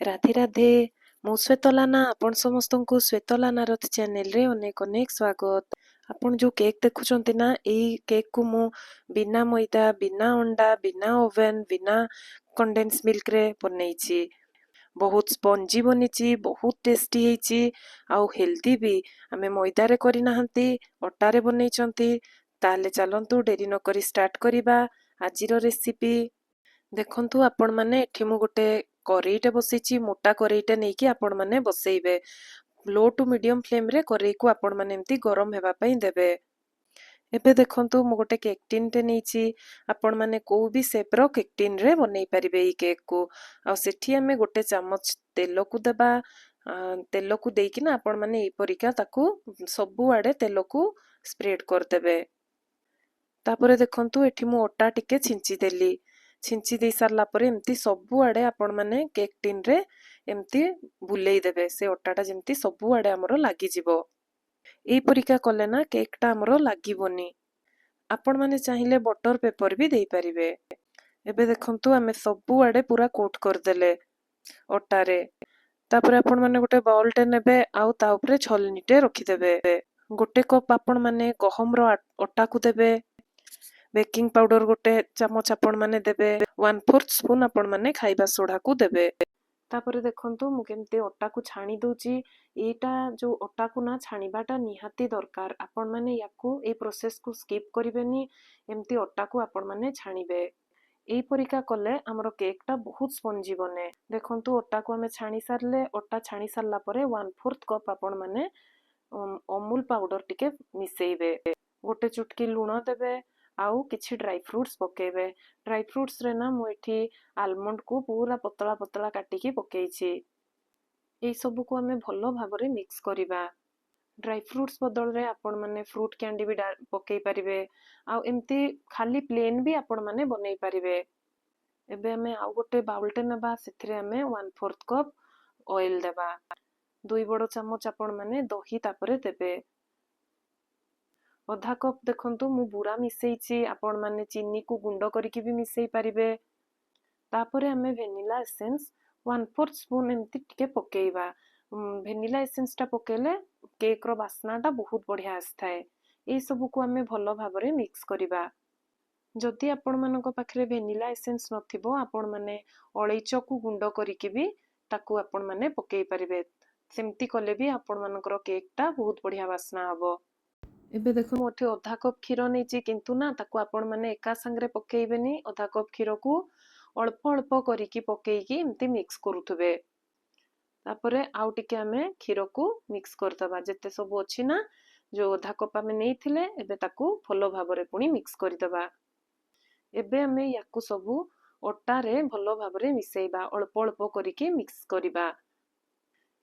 राधे राधे मु श्वेतलाना आपण समस्तंकु श्वेतलाना रथ चैनल रे अनेक अनेक स्वागत। आपण जो केक देखुचंती ना एई केक को मु बिना मैदा बिना अंडा बिना ओवन बिना कंडेंस मिल्क रे बनैछि। बहुत स्पंजी बनीची बहुत टेस्टी हेची आउ हेल्दी भी। आमे मैदा रे करि नाहंती अटा रे बनैचंती। ताले चलंतु डेरी न करी स्टार्ट करिबा आजिरो रेसिपी। देखंतु आपण माने एठी मु गोटे करेईटे बसैछि मोटा करेईटे नेकी आपण माने बसैबे। लो टू मीडियम फ्लेम रे करेई को आपण माने एम्ति गरम हेबा पई देबे। एबे देखंतु मु गोटे केक टिन टे नेछि आपण माने को भी शेप रो केक टिन रे बनै परिबे ई केक को। आ सेठी हमें गोटे चम्मच तेल को देबा। तेल को देकी ना आपण माने ए परिका ताकू सबु आडे तेल को स्प्रेड कर देबे। तापरे देखंतु एठी मु अटा टिके छिंची देली। छिंची दे सारला परे एम्ति सबु आडे आपण माने केक टिन रे एम्ति बुलेई देबे। से अटाटा जेम्ति सबु आडे हमरो लागि जिवो। एई परिका कले ना केक टा हमरो लागिबोनी। आपण माने चाहिले बटर पेपर भी देई परिबे। एबे देखंतु आमे सबु आडे पूरा कोट कर देले अटा रे। तापरे आपण माने गोटे बाउल टे नेबे आउ ता ऊपरे छलनीटे रखि देबे। गोटे कप आपण माने गहम रो अटा को देबे। बेकिंग पाउडर गोटे चमच आपण माने देबे। 1/4 स्पून आपण माने खाइबा सोडा को देबे। तापरे देखंतु मु केमते अटा को छाणी दोची। एटा जो अटा को ना छाणीबाटा निहाती दरकार। आपण माने याकू ए प्रोसेस को स्किप करिवेनी। एमती अटा को आपण माने छाणीबे। एई परिका कले हमरो केक टा बहुत स्पंजी बने। देखंतु अटा को हमें छाणी सारले। अटा छाणी सारला परे 1/4 कप आपण माने अमूल पाउडर टिके मिसेइबे। गोटे चुटकी लूण देबे आउ किछि ड्राई फ्रूट्स पकेबे। ड्राई फ्रूट्स रे ना मु एठी आलमंड को पूरा पतला पतला काटिकी पकेइछि। एई सब को हमें भलो भाबरे मिक्स करिबा। ड्राई फ्रूट्स बदल रे आपण माने फ्रूट कैंडी भी पकेई परिबे। आउ एम्ति खाली प्लेन भी आपण माने बनै परिबे। एबे हमें आउ गोटे बाउल टे नेबा। सेथिरे हमें 1/4 कप ऑयल देबा। 2 बड़ चम्मच आपण माने दही तापरे देबे। आधा कप देखंतु मु बुरा मिसेइछि। आपण माने चीनी को गुंडो करिकि भी मिसेई परिबे। तापरे हमें वेनिला एसेंस 1/4 स्पून एम्ति टिके पकेइबा। वेनिला एसेंस टा पकेले केक रो बास्ना टा बहुत बढ़िया आस्थाए। एई सब को हमें भलो भाबरे मिक्स करिबा। जदि आपण मानको पाखरे वेनिला एसेंस नथिबो आपण माने अळैच को गुंडो करिकि भी ताकू आपण माने पकेई परिबे। सेमती कले भी आपण मानकर केक टा बहुत बढ़िया बास्ना हबो। एबे देखो मोठे आधा कप क्षीर नेछि किंतु ना ताकू आपण माने एका संगरे पकेइबेनी। आधा कप क्षीर को अल्प अल्प करिकि पकेइकी एम्ति मिक्स करूथबे। तापरे आउ टिके हमें क्षीर को मिक्स करदबा। जेते सब अछि ना जो आधा कप हमें नेइथिले एबे ताकू भलो भाबरे पुनी मिक्स करदबा। एबे हमें याकू सबु अटा रे भलो भाबरे मिसेइबा। अल्प अल्प करिकि मिक्स करिबा।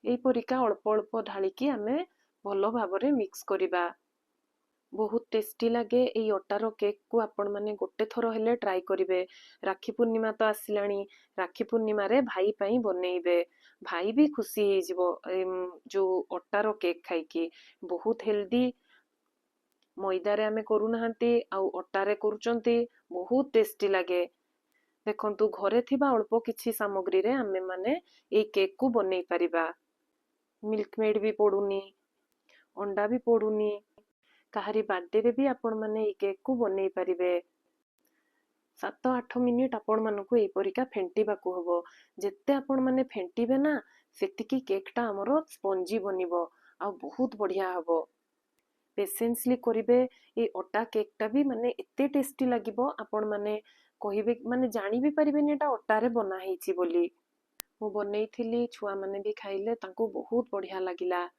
एई परिका अल्प अल्प ढालिकी हमें भलो भाबरे मिक्स करिबा। बहुत टेस्टी लगे एई अटारो केक को आपण माने गोटे थरो हेले ट्राई करिवे। राखी पूर्णिमा तो आसिलाणी। राखी पूर्णिमा रे भाई पई बनेइबे। भाई भी खुशी हे जिवो जो अटारो केक खाइकी। बहुत हेल्दी। मैदा रे हमें करू नाहंती आउ अटा रे करूचंती। बहुत टेस्टी लगे। देखंतु घरे थिबा अल्प किछि सामग्री रे हमें माने एई केक को बनेइ परिबा। मिल्क मेड भी पडुनी अंडा भी पडुनी। काहारी बर्थडे रे भी आपण माने ए केक को बनेइ परिबे। 7-8 मिनिट आपण मानको ए परिका फेंटीबाकू हबो। जेते आपण माने फेंटीबे ना सेतिकी केक टा हमरो स्पंजी बनिबो आ बहुत बढ़िया हबो। पेशेंसली करिबे। ए अटा केक टा भी माने एते टेस्टी लागिबो आपण माने कहिबे माने जानि भी परिबेनी एटा अटा रे बना हेछि बोली। मु बनेइथिली छुआ माने भी खाइले तांको बहुत बढ़िया लागिला।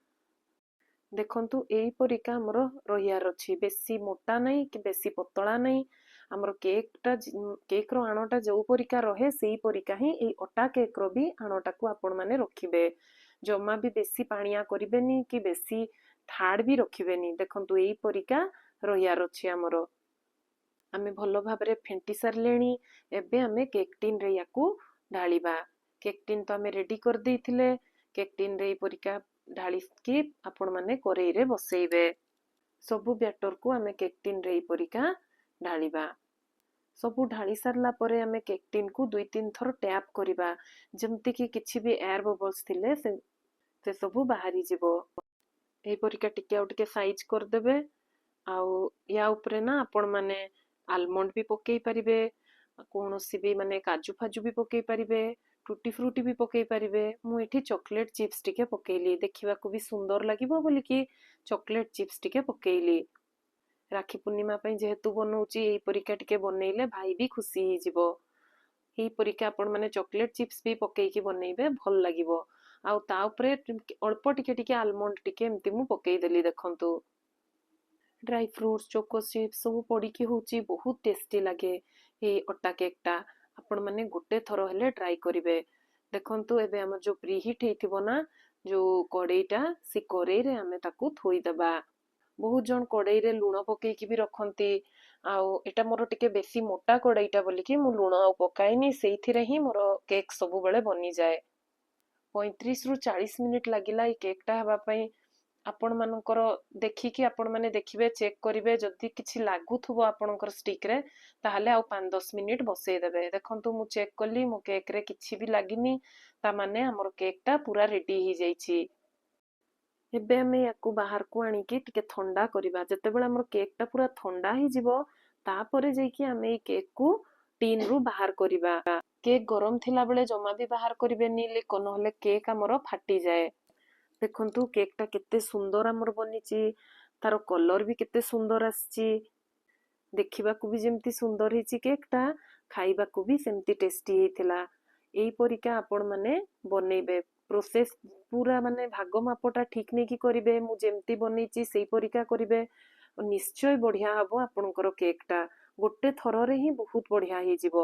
देखंतु एई परिका हमरो रहियार अछि। बेसी मोटा नहीं कि बेसी पतला नहीं। हमरो केक रो आणोटा जो परिका रहे सेई परिका ही एई अटा केक रो भी आणोटा को आपण माने रखिबे। जम्मा भी बेसी पानिया करिबेनी कि बेसी हार्ड भी रखिबेनी। देखंतु एई परिका रहियार अछि हमरो। आमे भलो भाबरे फेंटी सारलेनी। एबे आमे केक टिन रे याकू ढालिबा। केक टिन तो आमे रेडी कर देइथिले। केक टिन रे एई परिका ढालिकी आपण माने करेई रे बसेइबे। सबु बैटर को आमे केक टिन रे एई परिका ढालिबा। ସବୁ ଢାଳି ସାରିଲା ପରେ ଆମେ କେକ୍ ଟିନ୍କୁ 2-3 ଥର ଟ୍ୟାପ୍ କରିବା, ଯେମିତିକି କିଛି ବି ଏୟାର ବବଲ୍ସ ଥିଲେ ସେ ସବୁ ବାହାରିଯିବ। ଏହିପରିକା ଟିକେ ଆଉ ଟିକେ ସାଇଜ୍ କରିଦେବେ। ଆଉ ୟା ଉପରେ ନା ଆପଣମାନେ ଆଲମଣ୍ଡ ବି ପକେଇ ପାରିବେ, କୌଣସି ବି ମାନେ କାଜୁ ଫାଜୁ ବି ପକେଇ ପାରିବେ, ଟୁଟି ଫ୍ରୁଟି ବି ପକେଇ ପାରିବେ। ମୁଁ ଏଠି ଚକୋଲେଟ୍ ଚିପ୍ସ ଟିକେ ପକେଇଲି, ଦେଖିବାକୁ ବି ସୁନ୍ଦର ଲାଗିବ ବୋଲିକି ଚକୋଲେଟ୍ ଚିପ୍ସ ଟିକେ ପକେଇଲି। ରାକ୍ଷୀ ପୂର୍ଣ୍ଣିମା ପାଇଁ ଯେହେତୁ ବନଉଛି, ଏଇପରିକା ଟିକେ ବନେଇଲେ ଭାଇ ବି ଖୁସି ହେଇଯିବ। ଏଇପରିକା ଆପଣମାନେ ଚକୋଲେଟ୍ ଚିପ୍ସ ବି ପକେଇକି ବନେଇବେ, ଭଲ ଲାଗିବ। ଆଉ ତା ଉପରେ ଅଳ୍ପ ଟିକେ ଟିକେ ଆଲମଣ୍ଡ ଟିକେ ଏମିତି ମୁଁ ପକେଇଦେଲି, ଦେଖନ୍ତୁ। ଡ୍ରାଇ ଫ୍ରୁଟ୍ସ, ଚୋକୋ ଚିପ୍ସ ସବୁ ପଡ଼ିକି ହେଉଛି ବହୁତ ଟେଷ୍ଟି ଲାଗେ ଏଇ ଅଟା କେକ୍ଟା। ଆପଣମାନେ ଗୋଟେ ଥର ହେଲେ ଟ୍ରାଏ କରିବେ। ଦେଖନ୍ତୁ ଏବେ ଆମର ଯେଉଁ ପ୍ରିହିଟ୍ ହେଇଥିବ ନା ଯେଉଁ କଡ଼େଇଟା, ସେ କଡ଼େଇରେ ଆମେ ତାକୁ ଥୋଇଦେବା। ବହୁତ ଜଣ କଡ଼େଇରେ ଲୁଣ ପକେଇକି ବି ରଖନ୍ତି। ଆଉ ଏଇଟା ମୋର ଟିକେ ବେଶୀ ମୋଟା କଡ଼େଇଟା ବୋଲିକି ମୁଁ ଲୁଣ ଆଉ ପକାଏନି, ସେଇଥିରେ ହିଁ ମୋର କେକ୍ ସବୁବେଳେ ବନିଯାଏ। 35ରୁ 40 ମିନିଟ୍ ଲାଗିଲା ଏଇ କେକ୍ଟା ହେବା ପାଇଁ। ଆପଣମାନଙ୍କର ଦେଖିକି ଆପଣମାନେ ଦେଖିବେ, ଚେକ୍ କରିବେ, ଯଦି କିଛି ଲାଗୁଥିବ ଆପଣଙ୍କର ଷ୍ଟିକ୍ରେ ତାହେଲେ ଆଉ 5-10 ମିନିଟ୍ ବସେଇଦେବେ। ଦେଖନ୍ତୁ ମୁଁ ଚେକ୍ କଲି, ମୋ କେକ୍ରେ କିଛି ବି ଲାଗିନି, ତାମାନେ ଆମର କେକ୍ଟା ପୁରା ରେଡ଼ି ହେଇଯାଇଛି। ଏବେ ଆମେ ୟାକୁ ବାହାରକୁ ଆଣିକି ଟିକେ ଥଣ୍ଡା କରିବା। ଯେତେବେଳେ ଆମର କେକ୍ଟା ପୁରା ଥଣ୍ଡା ହେଇଯିବ, ତାପରେ ଯାଇକି ଆମେ ଏଇ କେକ୍କୁ ଟିନ୍ରୁ ବାହାର କରିବା। କେକ୍ ଗରମ ଥିଲାବେଳେ ଜମା ବି ବାହାର କରିବେନି, ନହେଲେ କେକ୍ ଆମର ଫାଟିଯାଏ। ଦେଖନ୍ତୁ କେକ୍ଟା କେତେ ସୁନ୍ଦର ଆମର ବନିଛି, ତାର କଲର୍ ବି କେତେ ସୁନ୍ଦର ଆସିଛି। ଦେଖିବାକୁ ବି ଯେମିତି ସୁନ୍ଦର ହେଇଛି କେକ୍ଟା, ଖାଇବାକୁ ବି ସେମିତି ଟେଷ୍ଟି ହେଇଥିଲା। ଏଇପରିକା ଆପଣମାନେ ବନେଇବେ। ପ୍ରୋସେସ୍ ପୁରା ମାନେ ଭାଗ ମାପଟା ଠିକ୍ ନେଇକି କରିବେ। ମୁଁ ଯେମିତି ବନେଇଛି ସେଇପରିକା କରିବେ, ନିଶ୍ଚୟ ବଢ଼ିଆ ହବ ଆପଣଙ୍କର କେକ୍ଟା। ଗୋଟେ ଥରରେ ହିଁ ବହୁତ ବଢ଼ିଆ ହେଇଯିବ।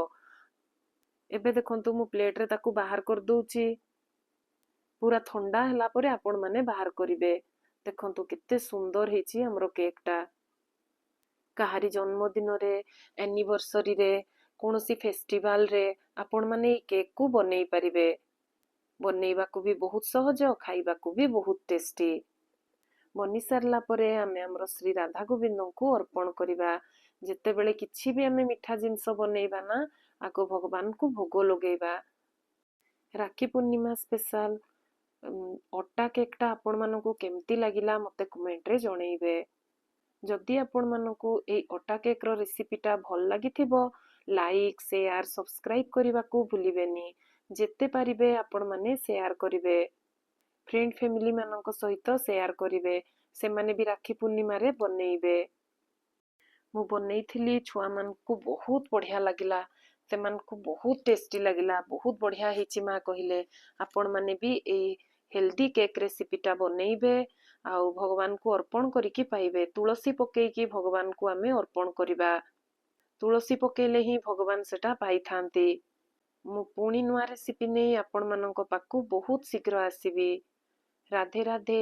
ଏବେ ଦେଖନ୍ତୁ ମୁଁ ପ୍ଲେଟ୍ରେ ତାକୁ ବାହାର କରିଦେଉଛି। ପୁରା ଥଣ୍ଡା ହେଲା ପରେ ଆପଣମାନେ ବାହାର କରିବେ। ଦେଖନ୍ତୁ କେତେ ସୁନ୍ଦର ହେଇଛି ଆମର କେକ୍ଟା। କାହାରି ଜନ୍ମଦିନରେ, ଆନିଭର୍ସରୀରେ, କୌଣସି ଫେଷ୍ଟିଭାଲରେ ଆପଣମାନେ ଏଇ କେକ୍କୁ ବନେଇ ପାରିବେ। ବନେଇବାକୁ ବି ବହୁତ ସହଜ, ଖାଇବାକୁ ବି ବହୁତ ଟେଷ୍ଟି। ବନି ସାରିଲା ପରେ ଆମେ ଆମର ଶ୍ରୀ ରାଧା ଗୋବିନ୍ଦଙ୍କୁ ଅର୍ପଣ କରିବା। ଯେତେବେଳେ କିଛି ବି ଆମେ ମିଠା ଜିନିଷ ବନେଇବା ନା, ଆଗ ଭଗବାନଙ୍କୁ ଭୋଗ ଲଗେଇବା। ରାକ୍ଷୀ ପୂର୍ଣ୍ଣିମା ସ୍ପେଶାଲ ଅଟା କେକ୍ଟା ଆପଣମାନଙ୍କୁ କେମିତି ଲାଗିଲା ମୋତେ କମେଣ୍ଟରେ ଜଣେଇବେ। ଯଦି ଆପଣମାନଙ୍କୁ ଏଇ ଅଟା କେକ୍ର ରେସିପିଟା ଭଲ ଲାଗିଥିବ, ଲାଇକ୍, ସେୟାର, ସବସ୍କ୍ରାଇବ୍ କରିବାକୁ ଭୁଲିବେନି। ଯେତେ ପାରିବେ ଆପଣମାନେ ସେୟାର କରିବେ। ଫ୍ରେଣ୍ଡ ଫ୍ୟାମିଲି ମାନଙ୍କ ସହିତ ସେୟାର କରିବେ, ସେମାନେ ବି ରାକ୍ଷୀ ପୂର୍ଣ୍ଣିମାରେ ବନେଇବେ। ମୁଁ ବନେଇଥିଲି, ଛୁଆମାନଙ୍କୁ ବହୁତ ବଢ଼ିଆ ଲାଗିଲା, ସେମାନଙ୍କୁ ବହୁତ ଟେଷ୍ଟି ଲାଗିଲା। ବହୁତ ବଢ଼ିଆ ହେଇଛି ମା କହିଲେ। ଆପଣମାନେ ବି ଏଇ ହେଲ୍ଦି କେକ୍ ରେସିପିଟା ବନେଇବେ ଆଉ ଭଗବାନଙ୍କୁ ଅର୍ପଣ କରିକି ପାଇବେ। ତୁଳସୀ ପକେଇକି ଭଗବାନଙ୍କୁ ଆମେ ଅର୍ପଣ କରିବା। ତୁଳସୀ ପକେଇଲେ ହିଁ ଭଗବାନ ସେଟା ପାଇଥାନ୍ତି। ମୁଁ ପୁଣି ନୂଆ ରେସିପି ନେଇ ଆପଣମାନଙ୍କ ପାଖକୁ ବହୁତ ଶୀଘ୍ର ଆସିବି। ରାଧେ ରାଧେ।